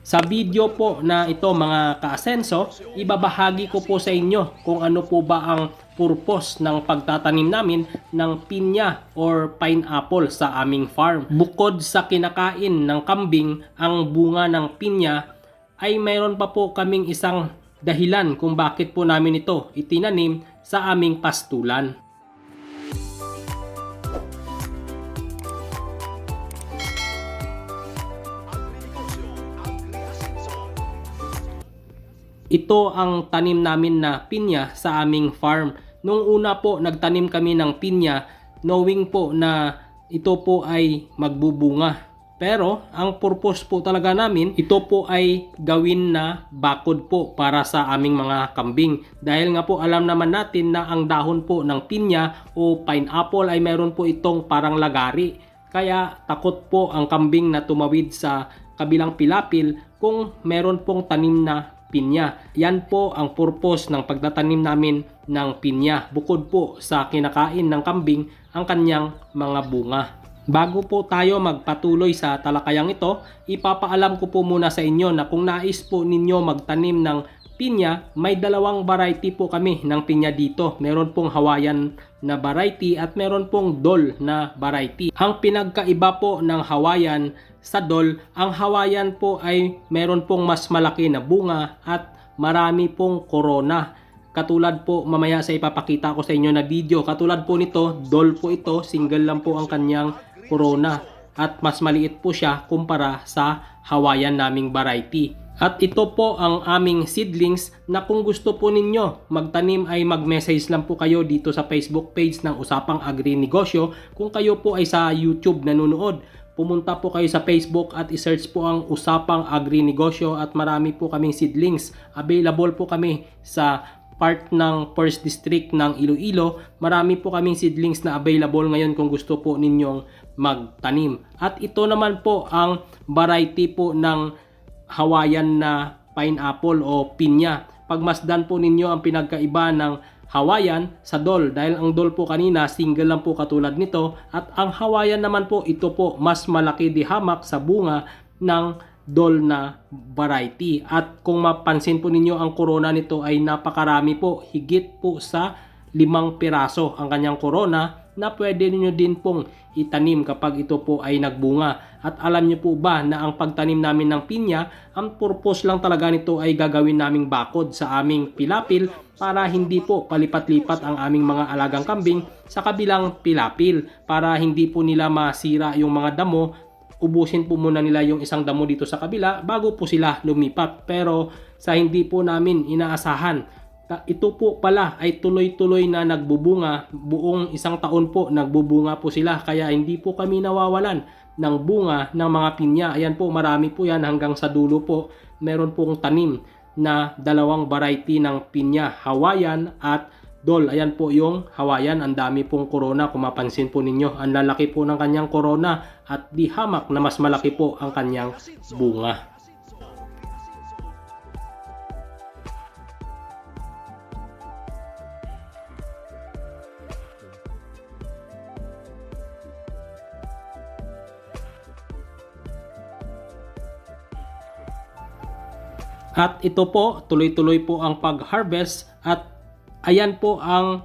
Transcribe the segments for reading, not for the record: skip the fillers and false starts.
Sa video po na ito mga kaasenso, ibabahagi ko po sa inyo kung ano po ba ang purpose ng pagtatanim namin ng pinya or pineapple sa aming farm. Bukod sa kinakain ng kambing ang bunga ng pinya, ay mayroon pa po kaming isang dahilan kung bakit po namin ito itinanim sa aming pastulan. Ito ang tanim namin na pinya sa aming farm. Nung una po nagtanim kami ng pinya, knowing po na ito po ay magbubunga. Pero ang purpose po talaga namin, ito po ay gawin na bakod po para sa aming mga kambing. Dahil nga po alam naman natin na ang dahon po ng pinya o pineapple ay meron po itong parang lagari. Kaya takot po ang kambing na tumawid sa kabilang pilapil kung meron pong tanim na pinya. Yan po ang purpose ng pagtatanim namin ng pinya. Bukod po sa kinakain ng kambing ang kanyang mga bunga. Bago po tayo magpatuloy sa talakayang ito, ipapaalam ko po muna sa inyo na kung nais po ninyo magtanim ng pinya, may dalawang variety po kami ng pinya dito. Meron pong Hawaiian na variety at meron pong Dol na variety. Ang pinagkaiba po ng Hawaiian sa Dol, ang Hawaiian po ay meron pong mas malaki na bunga at marami pong corona. Katulad po mamaya sa ipapakita ko sa inyo na video, katulad po nito, Dol po ito, single lang po ang kanyang corona at mas maliit po siya kumpara sa Hawaiian naming variety. At ito po ang aming seedlings na kung gusto po ninyo magtanim ay mag-message lang po kayo dito sa Facebook page ng Usapang Agri Negosyo. Kung kayo po ay sa YouTube nanonood, pumunta po kayo sa Facebook at i-search po ang Usapang Agri Negosyo at marami po kaming seedlings. Available po kami sa part ng First District ng Iloilo. Marami po kaming seedlings na available ngayon kung gusto po ninyong magtanim. At ito naman po ang variety po ng Hawaiian na pineapple o pinya. Pagmasdan po ninyo ang pinagkaiba ng Hawaiian sa Dol, dahil ang Dol po kanina single lang po katulad nito, at ang Hawaiian naman po ito po mas malaki di hamak sa bunga ng Dol na variety. At kung mapansin po ninyo ang corona nito ay napakarami po, higit po sa 5 piraso ang kanyang corona na pwede niyo din pong itanim kapag ito po ay nagbunga. At alam niyo po ba na ang pagtanim namin ng pinya, ang purpose lang talaga nito ay gagawin naming bakod sa aming pilapil para hindi po palipat-lipat ang aming mga alagang kambing sa kabilang pilapil, para hindi po nila masira yung mga damo. Ubusin po muna nila yung isang damo dito sa kabila bago po sila lumipat. Pero sa hindi po namin inaasahan, ito po pala ay tuloy-tuloy na nagbubunga. Buong isang taon po nagbubunga po sila, kaya hindi po kami nawawalan ng bunga ng mga pinya. Ayan po, marami po yan hanggang sa dulo po. Meron pong tanim na dalawang variety ng pinya, Hawaiian at Dol. Ayan po yung Hawaiian, ang dami pong corona kung mapansin po ninyo. Ang lalaki po ng kanyang corona at di hamak na mas malaki po ang kanyang bunga. At ito po, tuloy-tuloy po ang pag-harvest at ayan po ang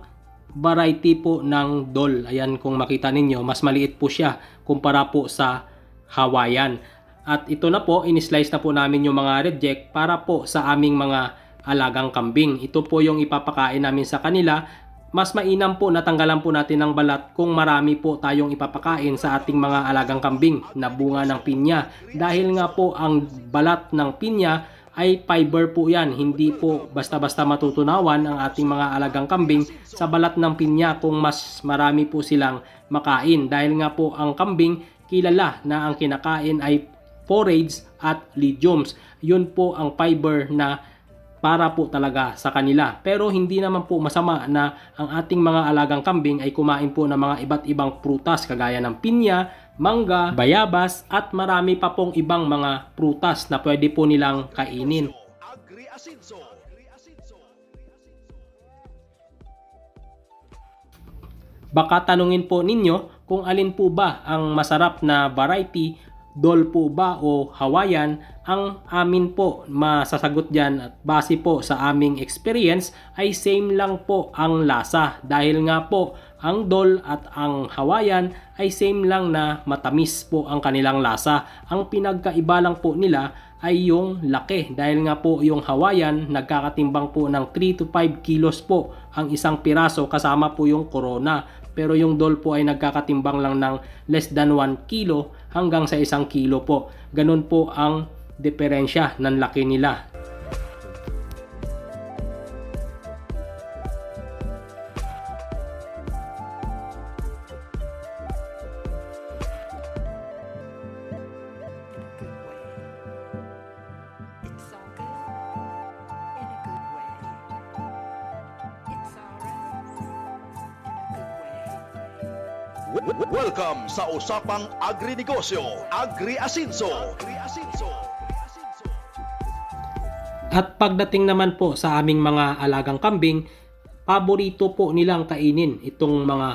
variety po ng Dol. Ayan, kung makita ninyo, mas maliit po siya kumpara po sa Hawaiian. At ito na po, in-slice na po namin yung mga reject para po sa aming mga alagang kambing. Ito po yung ipapakain namin sa kanila. Mas mainam po natanggalan po natin ng balat kung marami po tayong ipapakain sa ating mga alagang kambing na bunga ng pinya. Dahil nga po ang balat ng pinya ay fiber po yan, hindi po basta-basta matutunawan ang ating mga alagang kambing sa balat ng pinya kung mas marami po silang makain. Dahil nga po ang kambing kilala na ang kinakain ay forage at legumes. Yun po ang fiber na para po talaga sa kanila. Pero hindi naman po masama na ang ating mga alagang kambing ay kumain po ng mga iba't ibang prutas kagaya ng pinya, mangga, bayabas at marami pa pong ibang mga prutas na pwede po nilang kainin. Baka tanungin po ninyo kung alin po ba ang masarap na variety Dol po ba o Hawaiian, ang amin po masasagot dyan at base po sa aming experience ay same lang po ang lasa. Dahil nga po ang Dol at ang Hawaiian ay same lang na matamis po ang kanilang lasa. Ang pinagkaiba lang po nila ay yung laki. Dahil nga po yung Hawaiian nagkakatimbang po ng 3 to 5 kilos po ang isang piraso kasama po yung Corona. Pero yung Dol po ay nagkakatimbang lang ng less than 1 kilo hanggang sa 1 kilo po. Ganun po ang diferensya ng laki nila. Welcome sa Usapang Agri-Negosyo, Agri-Asinso. At pagdating naman po sa aming mga alagang kambing, paborito po nilang kainin itong mga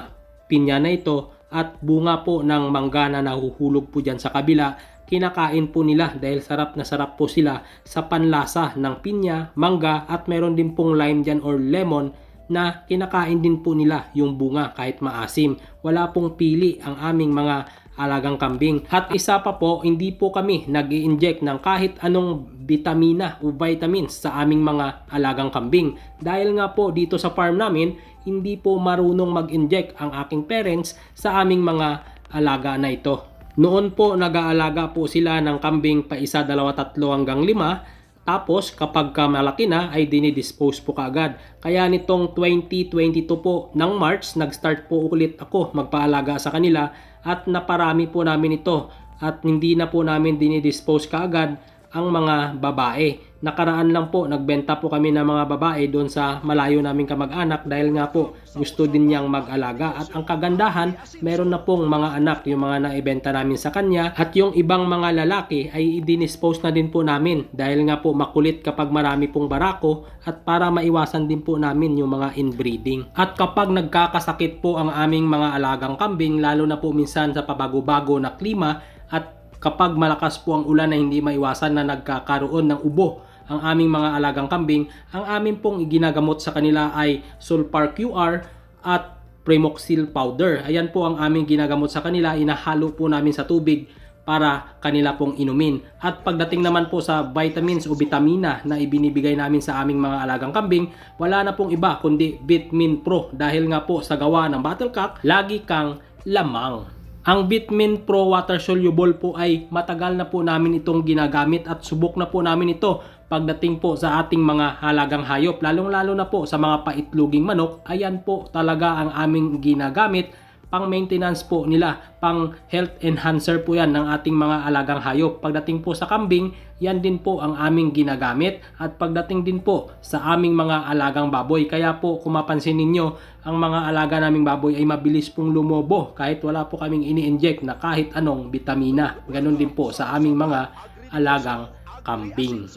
pinya na ito at bunga po ng mangga na nahuhulog po dyan sa kabila. Kinakain po nila dahil sarap na sarap po sila sa panlasa ng pinya, mangga at meron din pong lime dyan or lemon na kinakain din po nila yung bunga kahit maasim. Wala pong pili ang aming mga alagang kambing. At isa pa po, hindi po kami nag-i-inject ng kahit anong vitamina o vitamins sa aming mga alagang kambing. Dahil nga po dito sa farm namin, hindi po marunong mag-inject ang aking parents sa aming mga alaga na ito. Noon po nag-aalaga po sila ng kambing pa isa, dalawa, tatlo hanggang 5. Tapos kapag malaki na ay dinidispose po kaagad. Kaya nitong 2022 po ng March, nag-start po ulit ako magpaalaga sa kanila at naparami po namin ito. At hindi na po namin dinidispose kaagad ang mga babae. Nakaraan lang po, nagbenta po kami ng mga babae doon sa malayo naming kamag-anak dahil nga po gusto din niyang mag-alaga. At ang kagandahan, meron na pong mga anak yung mga naibenta namin sa kanya at yung ibang mga lalaki ay i-dispose na din po namin dahil nga po makulit kapag marami pong barako at para maiwasan din po namin yung mga inbreeding. At kapag nagkakasakit po ang aming mga alagang kambing, lalo na po minsan sa pabago-bago na klima at kapag malakas po ang ulan na hindi maiwasan na nagkakaroon ng ubo ang aming mga alagang kambing, ang amin pong iginagamot sa kanila ay Sulfar QR at Premoxil powder. Ayan po ang aming ginagamot sa kanila, inahalo po namin sa tubig para kanila pong inumin. At pagdating naman po sa vitamins o vitamina na ibinibigay namin sa aming mga alagang kambing, wala na pong iba kundi Vitamin Pro dahil nga po sa gawa ng Battlecock, lagi kang lamang. Ang Vitamin Pro Water Soluble po ay matagal na po namin itong ginagamit at subok na po namin ito pagdating po sa ating mga halagang hayop. Lalong-lalo na po sa mga paitloging manok, ayan po talaga ang aming ginagamit. Pang maintenance po nila, pang health enhancer po yan ng ating mga alagang hayop. Pagdating po sa kambing, yan din po ang aming ginagamit at pagdating din po sa aming mga alagang baboy. Kaya po kung mapansin ninyo, ang mga alaga naming baboy ay mabilis pong lumobo kahit wala po kaming ini-inject na kahit anong vitamina. Ganon din po sa aming mga alagang kambing.